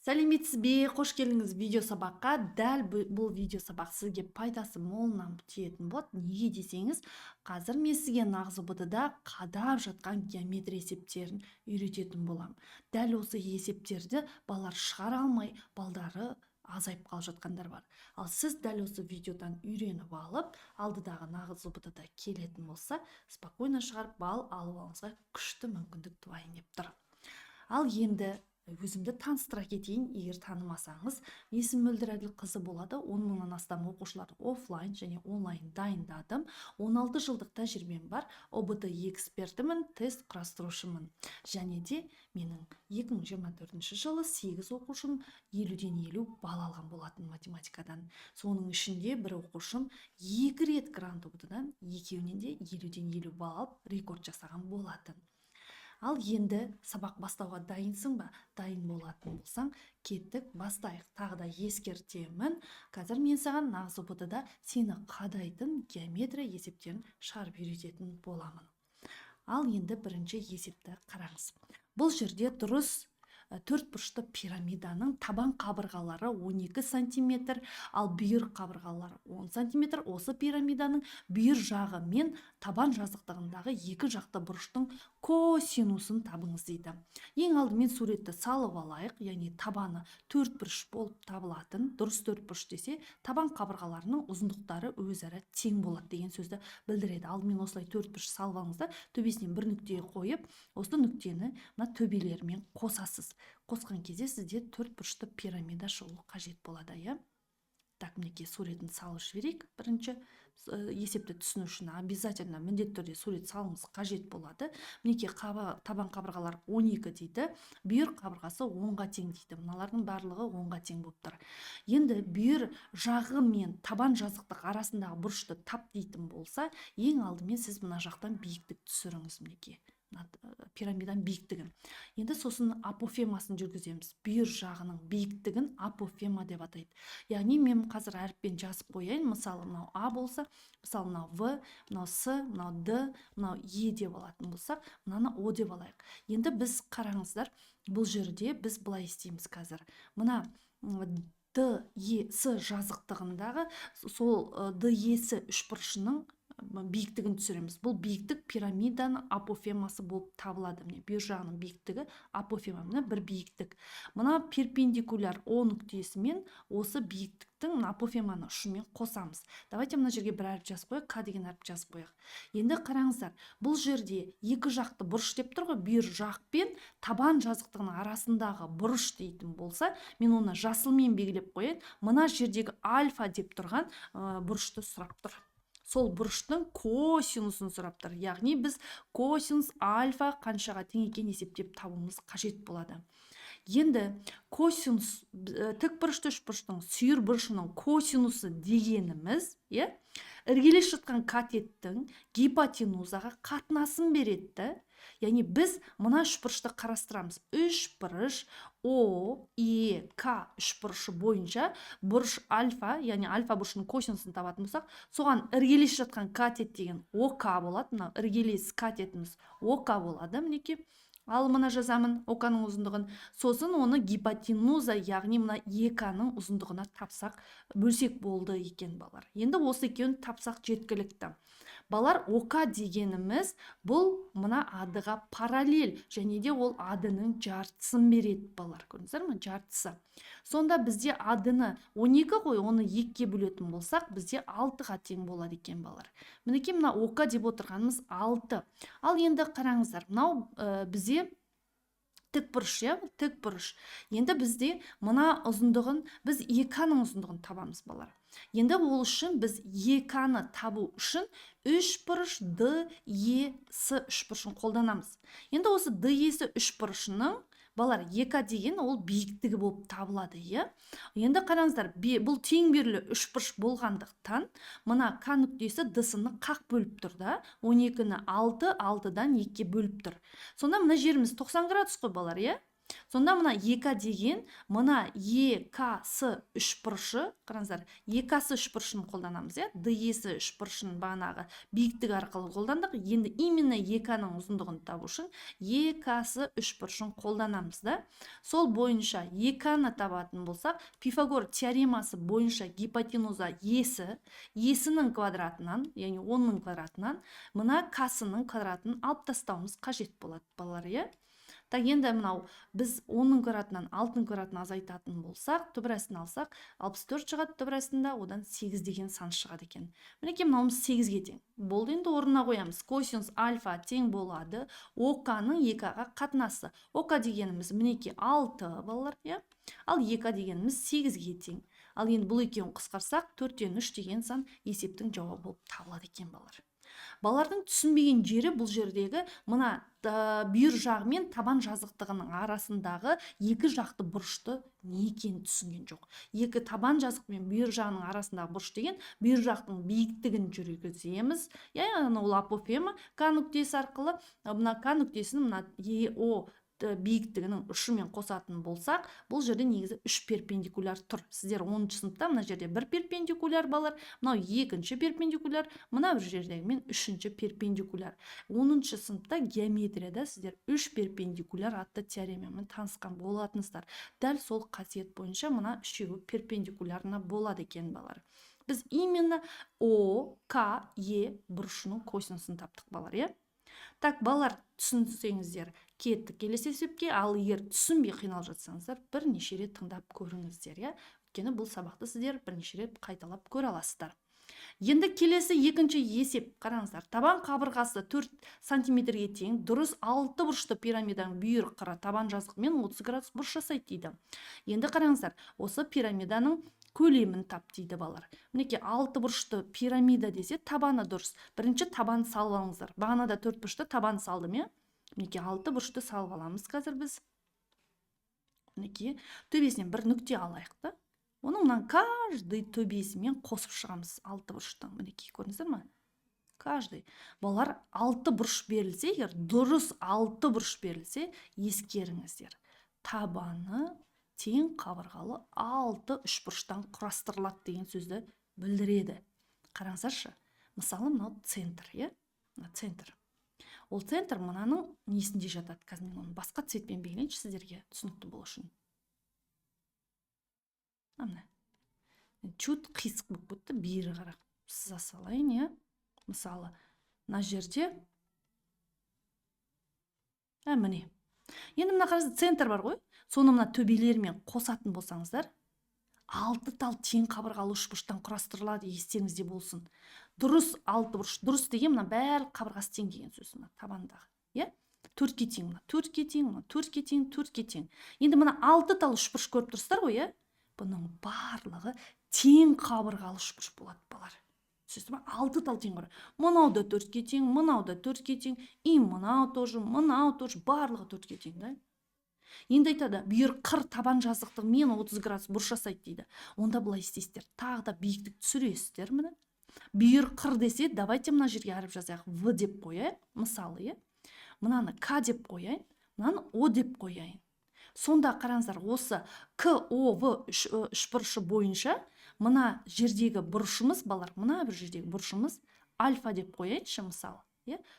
Сәлеметсіз бе? Қош келдіңіз видео сабаққа. Дәл бұл видео сабақ сізге пайдасы молынан тиетін болады. Неге десеңіз, қазір мен сізге нағыз ұбт-да қадап жатқан геометрия есептерін үйрететін боламын. Дәл осы есептерді балалар шығара алмай, балдары азайып қалып жатқандар бар. Ал сіз дәл осы видеодан үйреніп алып, алдыдағы нағыз ұбт-да келетін болса, спокойно шығарып бал алып алуыңызға күшті мүмкіндік туайын деп тұр. Ал енді өзімді таныстыра кетейін. Егер танымасаңыз, есімім Мөлдір Әділқызы болады. 10 мыңнан астам оқушыларды офлайн және онлайн дайындадым. 16 жылдық тәжірибем бар. ОБТ экспертімін, тест құрастырушымын. Және де менің 2024 жылы 8 оқушым 50-ден 50 бал алған болатын математикадан. Соның ішінде бір оқушым 2 рет грант ОБТ-дан, екеуінен де 50-ден 50 бал алып рекорд жасаған болатын. Ал енді сабақ бастауға дайынсың ба? Дайын болатын болсаң, кеттік, бастайық. Тағы да ескертемін. Қазір мен саған нағыз ұбт-да сені қадайтын геометрия есептерін шығарып үйрететін боламын. Ал енді бірінші есепті қараңыз. Бұл жерде дұрыс төртбұрышты пирамиданың табан қабырғалары 12 сантиметр, ал бүйір қабырғалары 10 сантиметр. Осы пирамиданың бүйір жағы мен табан жазықтығындағы екі жақты бұрыштың косинусын табыңыз дейді. Ең алдымен суретті салып алайық, яғни табаны төртбұрыш болып табылатын. Дұрыс төртбұрыш десе, табан қабырғаларының ұзындықтары өзара тең болады деген сөзді білдіреді. Алдымен осылай төртбұрыш салып алыңыздар, төбесінен бір нүкте қойып, осы нүктені мына төбелерімен қосасыз. Қосқан кезде сізде төртбұрышты пирамида шығуы қажет болады, иә? Так, мінекей суретін салып жіберейік. Бірінші есепті түсіну үшін обязательно міндетті түрде сурет салуыңыз қажет болады. Мінекей табан қабырғалар 12 дейді, бүйір қабырғасы 10-ға тең дейді. Мыналардың барлығы 10-ға тең болып тұр. Енді бүйір жағы мен табан жазықтық арасындағы бұрышты тап дейтін болса, ең алдымен сіз мына жақтан биіктік түсіріңіз, мінекей пирамиданың биіктігін. Енді сосын апофемасын жүргіземіз. Бүйір жағының биіктігін апофема деп атайды. Яғни мен қазір әріппен жазып қояйын. Мысалы, мынау А болса, мысалы, мынау В, мынау С, мынау Д, мынау Е деп алатын болсақ, мынаны О деп алайық. Енді біз қараңыздар, бұл жерде біз былай істейміз қазір. Мына Д, Е, С жазықтығындағы сол Д, Е, С үшбұрышының биіктігін түсіреміз. Бұл биіктік пирамиданың апофемасы болып табылады. Міне, бүйір жағының биіктігі апофема, мына бір биіктік. Мына перпендикуляр О нүктесі мен осы биіктіктің апофеманы ұшымен қосамыз. Давайте мына жерге бір әріп жазып қояйық, К деген әріп жазып қояйық. Енді қараңыздар, бұл жерде екі жақты бұрыш деп тұр ғой, бүйір жақ пен табан жазықтығының арасындағы бұрыш дейтін болса, мен оны жасылмен белгілеп қояйын. Мына жердегі альфа деп тұрған бұрышты сұрап тұр. Сол бұрыштың косинусын сұрап тұр. Яғни біз косинус альфа қаншаға тең екенін есептеп табуымыз қажет болады. Енді косинус тікбұрышты үшбұрыштың сүйір бұрышының косинусы дегеніміз, іргелес жатқан катеттің гипотенузаға қатынасын береді. Яғни біз мына үшбұрышты қарастырамыз. Үшбұрыш О, Е, К үшбұрышы бойынша бұрыш альфа, яғни альфа бұрышының косинусын табатын болсақ, соған іргелес жатқан катет деген ОК болады. Мына іргелес катетіміз ОК болады, мінекей. Ал мына жазамын ОК-ның ұзындығын. Сосын оны гипотенуза, яғни мына ЕК-ның ұзындығына тапсақ, бөлсек болды екен балар. Енді осы екеуін тапсақ жеткілікті. Балар, ОК дегеніміз бұл мына адыға параллель, және де ол адының жартысын береді балар. Көрдіңіздер ме? Жартысы. Сонда бізде адыны 12 қой, оны 2-ке бөлетін болсақ, бізде 6-ға тең болады екен балар. Мінекей мына ОК деп отырғанымыз 6. Ал енді қараңыздар, мынау бізде тікбұрыш, тікбұрыш. Енді бізде мына ұзындығын, біз ЕК-ның ұзындығын табамыз балар. Енді ол үшін біз ЕК-ны табу үшін үшбұрыш Д, Е, С үшбұрышын қолданамыз. Енді осы Д, Е, С үшбұрышының балар, ЕК деген ол биіктігі болып табылады, Енді қараңыздар, бұл тең берілі үшбұрыш болғандықтан, мына К нүктесі Д-сыны қақ бөліп тұр да, 12-ні 6, 6-дан 2-ке бөліп тұр. Сонда мына жеріміз 90 градус қой балар, Сонда мына ек деген мына ЕКС үшбұрышы, қараңыздар, ЕКС үшбұрышын қолданамыз, ДЕС үшбұрышын бағанағы биіктік арқылы қолдандық. Енді именно ЕК-ның ұзындығын табу үшін ЕКС үшбұрышын қолданамыз да. Сол бойынша ЕК-ны табатын болсақ, Пифагор теоремасы бойынша гипотенуза есінің квадратынан, яғни 10-ның квадратынан, мына К-сының квадратын алып тастауымыз қажет болады, балалар, Так, енді мынау біз 10-ның квадратынан 6-ның квадратын азайтатын болсақ, түбірәсін алсақ, 64 шығады түбірәсінде, одан 8 деген сан шығады екен. Мінекей мынауымыз 8-ге тең. Болды, енді орнына қоямыз. Косинус альфа тең болады ОК-ның ЕК-ға қатынасы. ОК дегеніміз мінекей 6 балалар, ал ЕК дегеніміз 8-ге тең. Ал енді бұл екеуін қысқарсақ, 4-тен 3 деген сан есептің жауабы болып табылады екен, балалар. Балалардың түсінбеген жері бұл жердегі мына бүйір жағы мен табан жазықтығының арасындағы екі жақты бұрышты не екенін түсінген жоқ. Екі табан жазық мен бүйір жағының арасындағы бұрыш деген бүйір жақтың биіктігін жүргіземіз. Ол апофема К нүктесі арқылы мына К нүктесін мына ЕО биіктігінің ұшымен қосатын болсақ, бұл жерде негізі 3 перпендикуляр тұр. Сіздер 10-шы сыныпта мына жерде 1 перпендикуляр балар, мынау 2-ші перпендикуляр, мына бір жердегі мен 3-ші перпендикуляр. 10-шы сыныпта геометрияда сіздер 3 перпендикуляр атты теоремамен танысқан болатыныздар. Дәл сол қасиет бойынша мына үшеуі перпендикулярына болады екен, балар. Біз именно ОКЕ бұрышының косинысын таптық, балар, Так, балар, түсінсеңіздер, кеттік келесі есепке, ал егер түсінбей қиналып жатсаңыздар, бірнеше рет тыңдап көріңіздер, Өйткені бұл сабақты сіздер бірнеше рет қайталап көре аласыздар. Енді келесі екінші есеп, қараңыздар, табан қабырғасы 4 сантиметрге тең, дұрыс 6 бұрышты пирамиданың бүйір қыры табан жазықмен 30 градус бұрыш жасайды дейді. Енді қараңыздар, осы пирамиданың көлемін тап дейді, балар. Мінекей 6 бұрышты пирамида десе, табаны дұрыс. Бірінші табан салып алыңыздар. Бағанада 4 бұрышты табан салдым, Мінекей 6 бұрышты салып аламыз қазір біз. Мінекей төбесінен бір нүкте алайық та. Оның мұнан каждый төбесімен қосып шығамыз 6 бұрыштың. Мінекей көрдіңіздер ме? Каждый. Балар 6 бұрыш берілсе, егер дұрыс 6 бұрыш берілсе, ескеріңіздер. Табаны тең қабырғалы 6 үшбұрыштан құрастырылады деген сөзді білдіреді. Қараңыздаршы, мысалы мынау центр, центр. Ол центр мынаның несінде жатады. Қазір мен оны басқа цветпен белгілейінші сіздерге түсінікті болу үшін. Чуть қисық болып кетті, бері қарап сыза салайын, Мысалы, мына жерде міне. Енді мына қараңыздар, центр бар ғой. Соны мына төбелермен қосатын болсаңыздар, 6 тал тең қабырғалы үшбұрыштан құрастырылады, естеріңізде болсын. Дұрыс 6 бұрыш, дұрыс деген мына бәрі қабырғасы тең деген сөз, мына табандағы. 4-ке тең, мына 4-ке тең, мына 4-ке тең, 4-ке тең. Енді мына 6 тал үшбұрыш көріп тұрсыздар ғой, Бұның барлығы тең қабырғалы үшбұрыш болады, балар. Сөзді 6 тал тең бар. Мынау да 4-ке тең, мынау да 4-ке тең, мынау тоже, барлығы 4-ке тең, да? Енді айтады, бүйір қыр табан жазықтығы мен 30 градус бұрыш жасайды дейді. Онда бұлай істейсіздер, тағы да биіктік түсіресіздер, міне. Бүйір қыр десе, давайте мына жерге әріп жазайық. В деп қояйық, мысалы, Мынаны К деп қояйын, мынаны О деп қояйын. Сонда қараңыздар, осы КОВ үшбұрышы бойынша мына жердегі бұрышымыз, балар, мына бір жердегі бұрышымыз альфа деп қояйыншы, мысалы.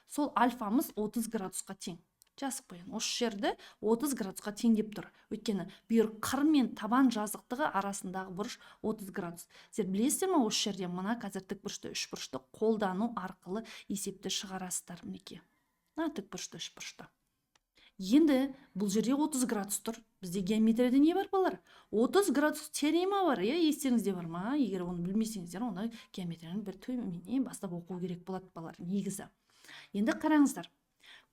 Сол альфамыз 30 градусқа тең. Жазып қояйын. Осы жерді 30 градусқа тең деп тұр. Өйткені бүйір қыр мен табан жазықтығы арасындағы бұрыш 30 градус. Сіздер білесіздер ме, осы жерде мына қазір тікбұрышты үшбұрышты қолдану арқылы есепті шығарасыздар, мінекей. Тікбұрышты үшбұрышты. Енді бұл жерде 30 градус тұр. Бізде геометрияда не бар, балар? 30 градус теорема бар, естеріңізде бар ма? Егер оны білмесеңіздер, оны геометрияның бір төменнен бастап оқу керек болады, балар, негізі. Енді қараңыздар.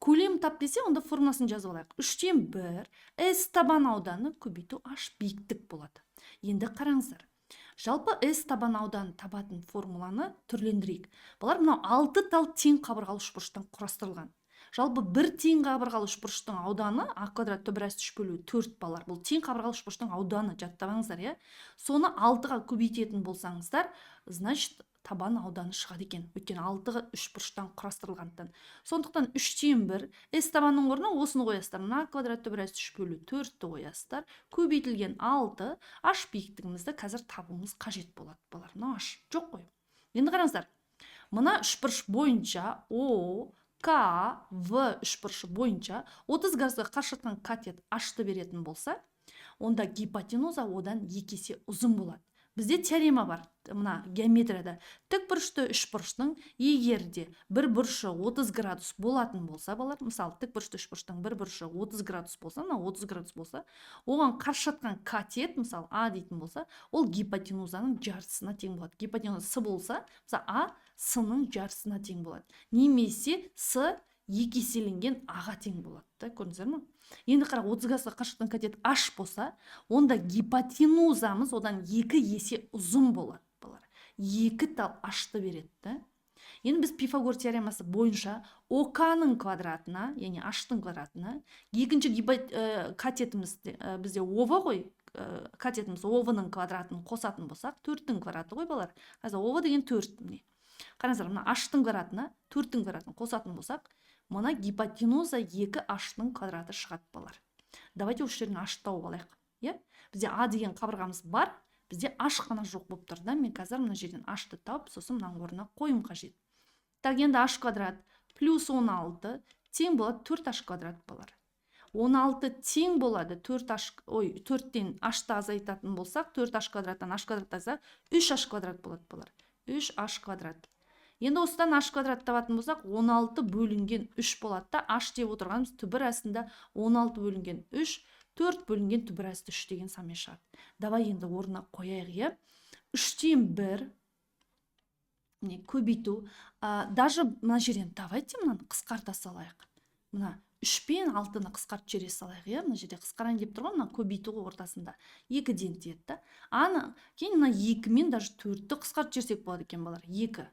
Көлем тап десе, онда формуласын жазып алайық. 3-тен 1 S табан ауданы көбейту H биіктік болады. Енді қараңыздар. Жалпы S табан ауданы табатын формуланы түрлендірейік. Балар, мынау 6 тал тең қабырғалы үшбұрыштан құрастырылған. Жалпы бір тең қабырғалы үшбұрыштың ауданы А квадрат түбірәс 3/4 балар. Бұл тең қабырғалы үшбұрыштың ауданы, жаттабаңыздар, Соны 6-ға көбейтетін болсаңыздар, значит, табан ауданы шығады екен. Өйткені 6-ғы 3 бұрыштан құрастырылғандықтан. Сондықтан 3/1 s табанның орнына осыны қоясыздар. Мына квадрат түбір s 3/4-ті қоясыздар. Көбейтілген 6 h биіктігімізді қазір табуымыз қажет болады. Балар, мына h жоқ қой. Енді қараңыздар. Мына 3 бұрыш бойынша O, K, V 3 бұрышы бойынша 30 градусқа қарсы жатқан катет h-ты беретін болса, онда гипотенуза одан 2 есе ұзын болады. Бізде теорема бар. Мына геометрияда тік бұрышты 3 бұрыштың егерде бір бұрышы 30 градус болатын болса, балар, мысалы тік бұрышты 3 бұрыштың бір бұрышы 30 градус болса, мына 30 градус болса, оған қарсы жатқан катет, мысалы А дейтін болса, ол гипотенузаның жартысына тең болады. Гипотенуза С болса, мысалы А С-ның жартысына тең болады. Немесе С 2 еселенген А-ға тең болады. Көрдіңіздер ме? Енді қара 30 градусқа қарсы жатқан катет h болса, онда гипотенузамыз одан 2 есе ұзын болады, балар. 2 тал h-ты береді. Енді біз Пифагор теоремасы бойынша OK-ның квадратына, яғни h-тың квадратына, екінші катетіміз бізде ОВ ғой, катетіміз ОВ-ның квадратын қосатын болсақ, 4-тің квадраты ғой, балар. Қазір ОВ деген 4. Қараңыздар, мына h-тың квадратына 4-тің квадратын қосатын болсақ, мына гипотенуза 2 h-ның квадраты шығады, балар. Давайте осы жерден h тауып алайық. Бізде А деген қабырғамыз бар, бізде h қана жоқ болып тұр. Мен қазір мына жерден h-ты тауып, сосын мынаның орнына қойым қажет. Так, енді h квадрат плюс 16 тең болады 4h квадрат, балар. 16 тең болады 4-тен h-ты азайтатын болсақ, 4h квадраттан h квадрат аза 3h квадрат болады, балар. 3h квадрат. Енді осыдан h квадрат табатын болсақ, 16 бөлінген 3 болады да, h деп отырғанымыз түбір астында 16 бөлінген 3, 4 бөлінген түбір асты 3 деген санмен шығады. Давай енді орнына қояйық. 3/1 көбейту. Даже мына жерден давайте мынаны қысқарта салайық. Мына 3 пен 6-ны қысқарт жере салайық. Мына жерде қысқарайын деп тұрған, мына көбейту ортасында 2-ден тиеді. Кейін мына 2 мен даже 4-ті қысқарт жерсек болады екен, балар. 2.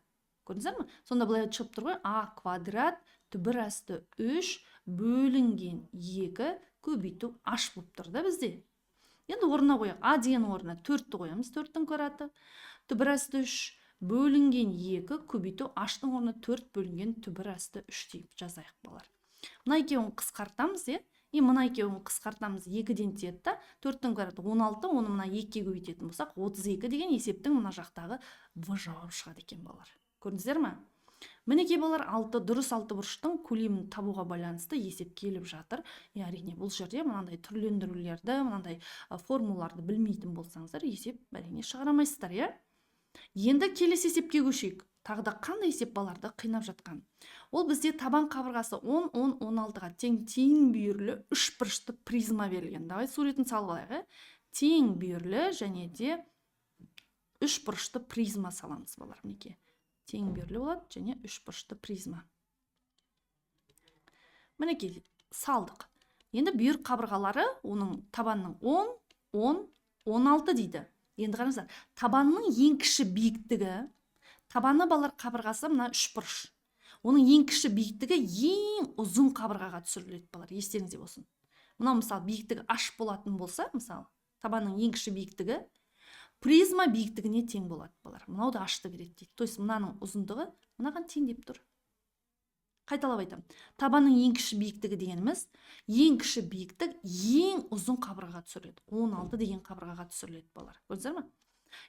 Көрдіңіздер ме? Сонда былай шығып тұр ғой, а квадрат түбір асты 3 бөлінген 2 көбейту h болып тұр да бізде. Енді орнына қояйық. А деген орнына 4-ті қоямыз, 4-тің квадраты. Түбір асты 3 бөлінген 2 көбейту h-тың орнына 4 бөлінген түбір асты 3 deyip жазайық, балар. Мына екеуін қысқартамыз, мына екеуін қысқартамыз, 2-ден тиеді. 4-тің квадраты 16, оны мына 2-ге көбейтетін болсақ, 32 деген есептің мына жақтағы В жауап шығады екен, балар. Көрдіңіздер ме? Мінекей, балар, дұрыс 6 бұрыштың көлемін табуға байланысты есеп келіп жатыр. Әрине, бұл жерде мынандай түрлендірулерді, мынандай формулаларды білмейтін болсаңыздар, есеп әрине шығарамайсыздар. Енді келесі есепке көшейік. Тағы да қандай есеп баларды қинап жатқан? Ол бізде табан қабырғасы 10, 10, 16-ға тең бүйірлі 3 бұрышты призма берілген. Давай суретін салып алайық. Тең бүйірлі және де 3 бұрышты призма саламыз, балар. Мінекей. Тең бүйірлі болады және 3 бұрышты призма. Мінекей, салдық. Енді бүйір қабырғалары, оның табанның 10, 10, 16 дейді. Енді қараңыздар, табанның ең кіші биіктігі, табаны балар қабырғасы мына 3 бұрыш. Оның ең кіші биіктігі ең ұзын қабырғаға түсіріледі, балар. Естеріңізде болсын. Мына мысалы биіктігі h болатын болса, мысалы, табанның ең кіші биіктігі призма биіктігіне тең болады, балар. Мынау да h-ты береді дейді. То есть мынаның ұзындығы мынаған тең деп тұр. Қайталап айтам. Табанның ең кіші биіктігі дегеніміз, ең кіші биіктік ең ұзын қабырғаға түсіріледі. 16 деген қабырғаға түсіріледі, балар. Көрдіңіздер ме?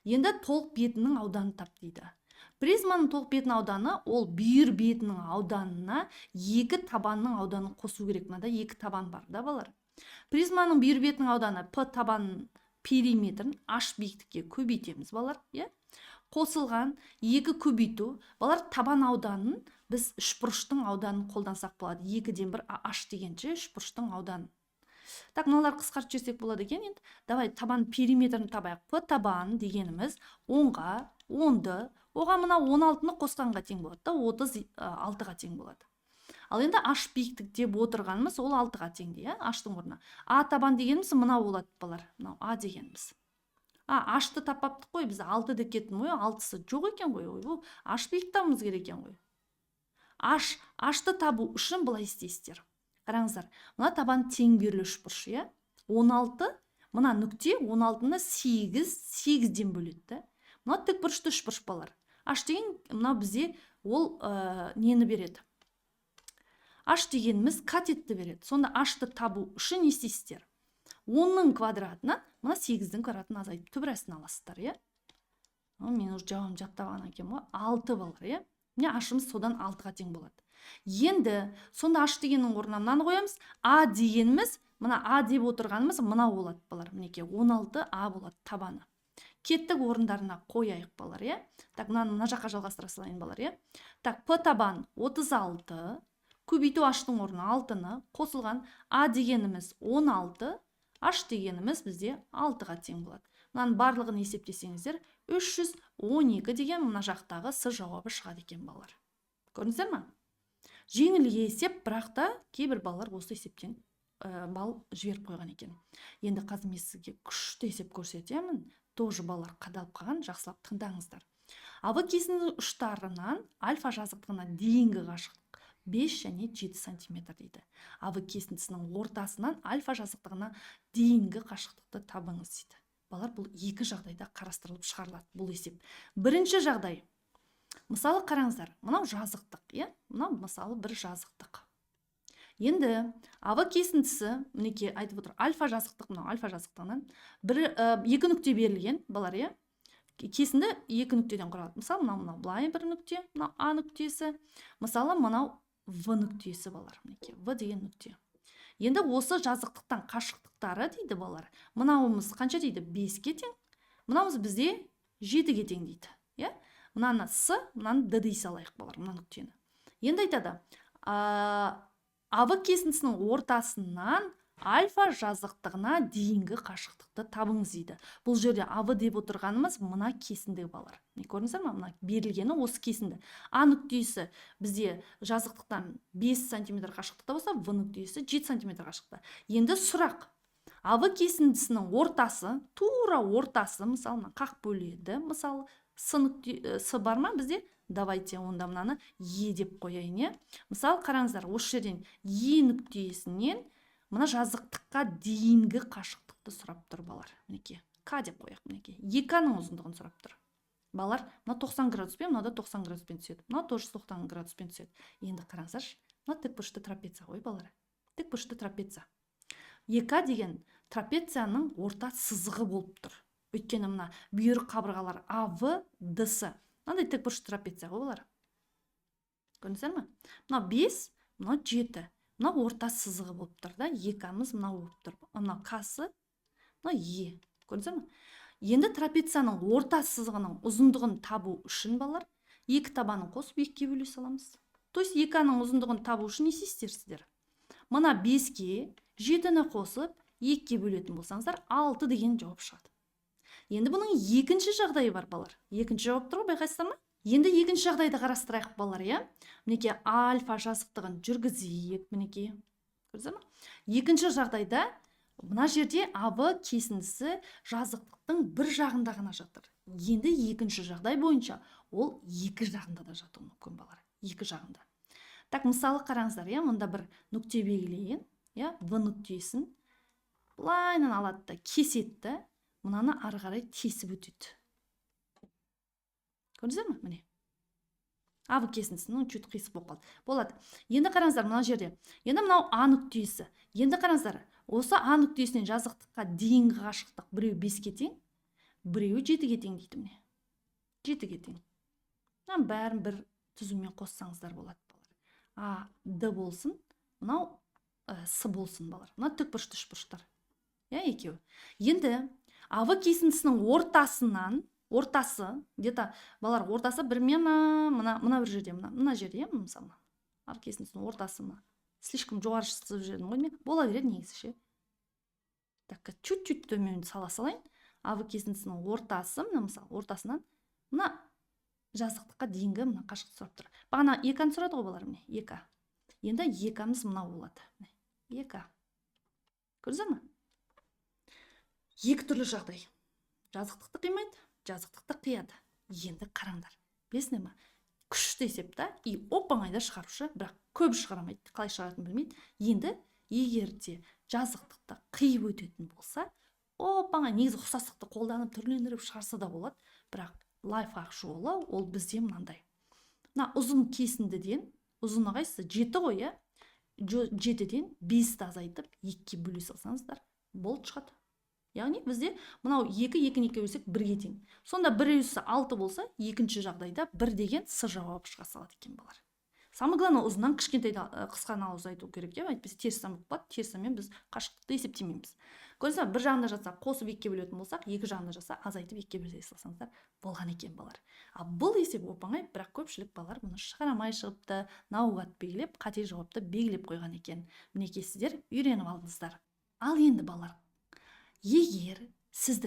Енді толық бетінің ауданы тап дейді. Призманың толық бетінің ауданы ол бүйір бетінің ауданына 2 табанның ауданын қосу керек. Мынада 2 табан бар да, балар. Призманың бүйір бетінің ауданы P табанның периметрін h биіктікке көбейтеміз, балар. Қосылған 2 көбейту, балар, табан ауданын біз 3 бұрыштың ауданын қолдансақ болады. 2-ден 1 h дегенше 3 бұрыштың ауданын. Так, мыналар қысқарт жерсек болады екен. Енді давай табан периметрін табайық. P табан дегеніміз 10-ға, 10-ды, оған мына 16-ны қосқанға тең болады да, 36-ға тең болады. Ал енді h биіктік деп отырғанымыз ол 6-ға теңде, h-тың орнына. А табан дегеніміз мынау болады, балар. Мынау А дегеніміз. H-ты таппаптық қой, біз 6 деп кеттім ғой, 6-сы жоқ екен ғой. Бұл h биіктік табуымыз керек екен ғой. H-ты табу үшін былай істейсіздер. Қараңыздар, мына табан тең бүйірлі 3 бұрыш, 16, мына нүкте 16-ны 8-ден бөледі. Мына тік бұрышты 3 бұрыш, балар. h деген мынау бізде ол нені береді, h дегеніміз катетті береді. Сонда h-ты табу үшін не істейсіздер? 10-ның квадратынан мына 8-дің квадратын азайтып төбірәсін аласыздар, мен уже жауабын жаттаған екен ғой. 6 балар, міне h-ымыз содан 6-ға тең болады. Енді сонда h дегеннің орнына мынаны қоямыз. А дегеніміз, мына А деп отырғанымыз мынау болады балар. Мінекей 16 А болады табаны. Кеттік орындарына қояйық балар, Так, мына жаққа жалғастыра салайын балар, Так, П табан 36, көбейту h-тың орнына 6-ны қосылған. А дегеніміз 16, h дегеніміз бізде 6-ға тең болады. Мынаның барлығын есептесеңіздер, 312 деген мына жақтағы С жауабы шығады екен балар. Көрдіңіздер ме? Жеңіл есеп, бірақ та кейбір балалар осы есептен бал жіберіп қойған екен. Енді қазір мен сізге күшті есеп көрсетемін. Тоже балалар қадалып қалған, жақсылап тыңдаңыздар. АВ кесіндінің ұштарынан альфа жазықтығына дейінгі қашықтық 5 және 7 сантиметр дейді. АВ кесіндісінің ортасынан альфа жазықтығына дейінгі қашықтықты табыңыз дейді. Балалар, бұл екі жағдайда қарастырылып шығарылады бұл есеп. Бірінші жағдай. Мысалы қараңыздар, мынау жазықтық, мынау мысалы бір жазықтық. Енді АВ кесіндісі, мінекей айтып отыр, альфа жазықтық, мынау альфа жазықтығынан екі нүкте берілген, балар, кесінді екі нүктеден құралады. Мысалы, мынау былай бір нүкте, мынау А нүктесі, мысалы, мынау В нүктесі балар, мінекей, В деген нүкте. Енді осы жазықтықтан қашықтықтары дейді балар. Мынауымыз қанша дейді? 5-ге тең. Мынауымыз бізде 7-ге тең дейді. Мынаны С, мынаны Д дей салайық балар, мына нүктені. Енді айтады, АВ кесіндісінің ортасынан альфа жазықтығына дейінгі қашықтықты табыңыз дейді. Бұл жерде АВ деп отырғанымыз мына кесінді балар. Не көрдіңіздер ме? Мына берілгені осы кесінді. А нүктесі бізде жазықтықтан 5 см қашықтықта болса, В нүктесі 7 см қашықтықта. Енді сұрақ. АВ кесіндісінің ортасы, тура ортасы, мысалы, қақ бөледі, мысалы, С бар ма бізде? Давайте онда мынаны Е деп қояйын, Мысалы, қараңыздар, осы жерден Е нүктесінен мына жазықтыққа дейінгі қашықтықты сұрап тұр балар. Мінекей, К деп қояйық, мінекей. 2-ның ұзындығын сұрап тұр. Балар, мына 90 градуспен, мына да 90 градуспен түседі. Мына тоже 90 градуспен түседі. Енді қараңыздаршы, мына тікбұрышты трапеция ғой балар. Тікбұрышты трапеция. 2 деген трапецияның орта сызығы болып тұр. Өйткені мына бүйір қабырғалар АВ, ДС. Мынандай тікбұрышты трапеция ғой балар. Көрдіңіздер ме? Мына 5, мына 7. Мына орта сызығы болып тұр да, 2-міз мына болып тұр. Мына К-сы, мына Е. Көрдіңіздер ме? Енді трапецияның орта сызығының ұзындығын табу үшін балар, 2 табанын қосып 2-ге бөле саламыз. То есть 2-ның ұзындығын табу үшін не істейсіздер? Мына 5-ге 7-ні қосып 2-ге бөлетін болсаңыздар, 6 деген жауап шығады. Енді бұның екінші жағдайы бар балар. Екінші жауап тұр ғой, байқайсыздар ма? Енді екінші жағдайды қарастырайық балар, Мінекей альфа жазықтығын жүргізейік, мінекей. Көрдіңіздер ме? Екінші жағдайда мына жерде АВ кесіндісі жазықтықтың бір жағында ғана жатыр. Енді екінші жағдай бойынша ол екі жағында да жатуы мүмкін балар. Екі жағында. Так, мысалы қараңыздар, мұнда бір нүкте белгілеген, В нүктесін былайынан алады да кеседі, мынаны ары қарай тесіп өтеді. Көрдіңіздер ме? Міне. АВ кесіндісінің чуть қисық болып қалды. Болады. Енді қараңыздар, мына жерде. Енді мынау А нүктесі. Енді қараңыздар, осы А нүктесінен жазықтыққа дейінгі қашықтық біреу 5-ге тең, біреу 7-ге тең дейді міне. 7-ге тең. Мына бәрін бір түзумен қоссаңыздар болады балар. А, Д болсын, мынау С болсын балар. Мына тікбұрышты үшбұрыштар. Екеуі. Енді АВ кесіндісінің ортасы, где-то балар ортасы бірмен мына бір жерде, мына жерде, мысалы. АВ кесіндісінің ортасы ма? Слишком жоғары сызып жердім ғой, бола береді негізі ше. Так, чуть-чуть төмен сала салайын. АВ кесіндісінің ортасы, мысалы, ортасынан мына жазықтыққа дейінгі мына қашықтық сұрап тұр. Бағана 2-ні сұрады ғой балар, міне, 2. Енді 2-міз мынау болады. 2. Көрдіңіздер ме? Екі түрлі жағдай. Жазықтықты қимайды, жазықтықты қияды. Енді қараңдар. Білесіңдер ме? Күшті есеп та, оп-оңайда шығарушы, бірақ көп шығарамайды, қалай шығаратынын білмейді. Енді егерде жазықтықты қиып өтетін болса, оп-оңай негізі ұқсастықты қолданып түрлендіріп шығарса да болады, бірақ лайфхак жолы ол бізде мынандай. Мына ұзын кесіндіден, ұзыны қайсысы? 7 ғой, иә? 7-ден 5-ті азайтып 2-ге бөле салсаңыздар, болды шығады. Яғни бізде мынау 2-2-2 бөлсек 1-ге тең. Сонда 1/6 болса, екінші жағдайда 1 деген с жауабы шыға салады екен балар. Самое главное, ұзыннан кішкентайды қысқаны азайту керек, иә? Әйтпесе теріс сан болып қалады. Теріс санмен біз қашықтықты есептемейміз. Көрдіңіз бе, бір жағында жатса қосып 2-ге бөлетін болсақ, екі жағында жатса азайтып 2-ге бөле салсаңыздар болған екен балар. Ал бұл есеп оп-оңай, бірақ көпшілік балар мұны шығарамай шығыпты, наугад белгілеп, қате жауапты белгілеп қойған екен. Мінекей сіздер үйреніп алдыңыздар. Ал енді балар, егер сіз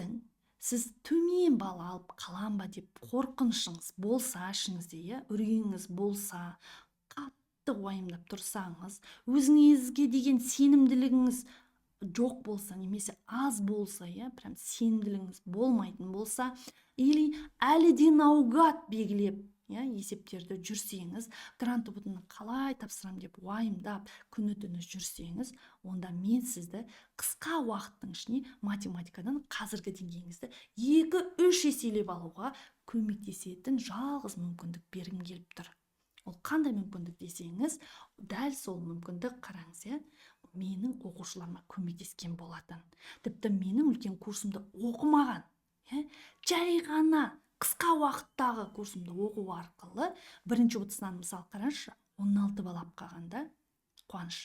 төмен бал алып қалам ба деп қорқынышыңыз болса, ішіңізде, иә, үрейіңіз болса, қатты уайымдап тұрсаңыз, өзіңізге деген сенімділігіңіз жоқ болса, немесе аз болса, иә, прям сенімділігіңіз болмайтын болса, или әлі де наугад белгілеп, иә, есептерді жүрсеңіз, грант ұбытын қалай тапсырам деп уайымдап, күні-түні жүрсеңіз, онда мен сізді қысқа уақыттың ішіне математикадан қазіргі деңгейіңізді 2-3 еселеп алуға көмектесетін жалғыз мүмкіндік бергім келіп тұр. Ол қандай мүмкіндік десеңіз, дәл сол мүмкіндік қараңыз, иә, менің оқушыларыма көмектескен болатын. Тіпті менің үлкен курсымды оқымаған, жай ғана қысқа уақыттағы курсымды оқу арқылы бірінші ұбытысынан мысал қараңызшы, 16 бал алып қалғанда қуаныш.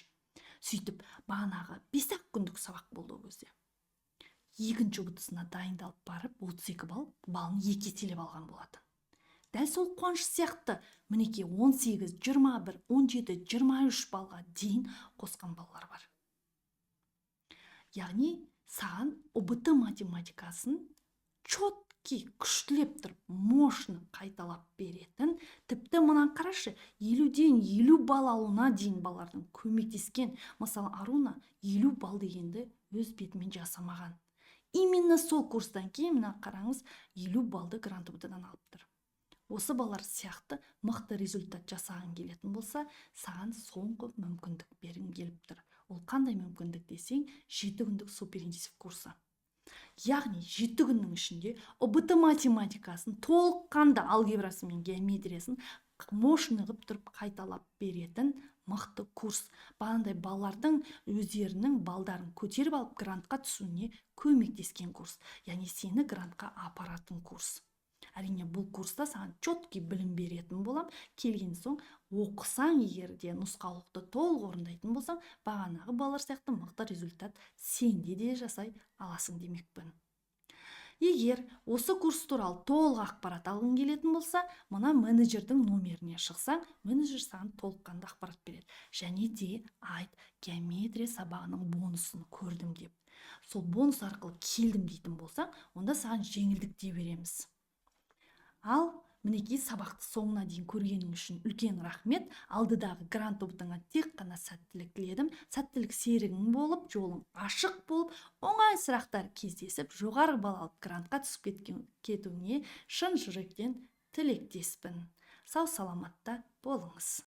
Сөйтіп, бағанағы 5 күндік сабақ болды ол кезде. Екінші ұбытысына дайындалып барып, 32 балын 2 еселеп алған болатын. Дәл сол қуаныш сияқты, мінекей 18, 21, 17, 23 балға дейін қосқан балалар бар. Яғни, саған ұбыты математикасын чотки күштілеп тұрып, мощны қайталап беретін, тіпті мұнан қарашы, 50-ден 50 бал алуына дейін балардың көмектескен. Мысалы, Аруна 50 бал дегенді өз бетімен жасамаған. Именно сол курстан кейін, мына қараңыз, 50 балды грант ұбытыдан алып тұр. Осы балар сияқты мықты результат жасаған келетін болса, саған соңғы мүмкіндік бергім келіп тұр. Ол қандай мүмкіндік десең, 7 күндік суперинтенсив курсы. Яғни 7 күннің ішінде ұбт математикасын толыққанды алгебрасы мен геометриясын мощный қылып тұрып қайталап беретін мықты курс. Бағандай балалардың өздерінің балдарын көтеріп алып грантқа түсуіне көмектескен курс. Яғни сені грантқа апаратын курс. Әрине, бұл курста саған чотки білім беретін болам. Келген соң оқысаң, егерде нұсқаулықты толық орындайтын болсаң, бағанағы балалар сияқты мықты результат сенде де жасай аласың демекпін. Егер осы курс туралы толық ақпарат алғың келетін болса, мына менеджердің номеріне шықсаң, менеджер саған толыққанды ақпарат береді. Және де айт, геометрия сабағының бонусын көрдім деп. Сол бонус арқылы келдім дейтін болсаң, онда саған жеңілдік де береміз. Ал мінекей сабақты соңына дейін көргенің үшін үлкен рахмет. Алдыдағы грант ұбытыңа тек қана сәттілік тіледім. Сәттілік серігің болып, жолың ашық болып, оңай сұрақтар кездесіп, жоғары бал алып грантқа түсіп кетуіңе шын жүректен тілектеспін. Сау саламатта болыңыз.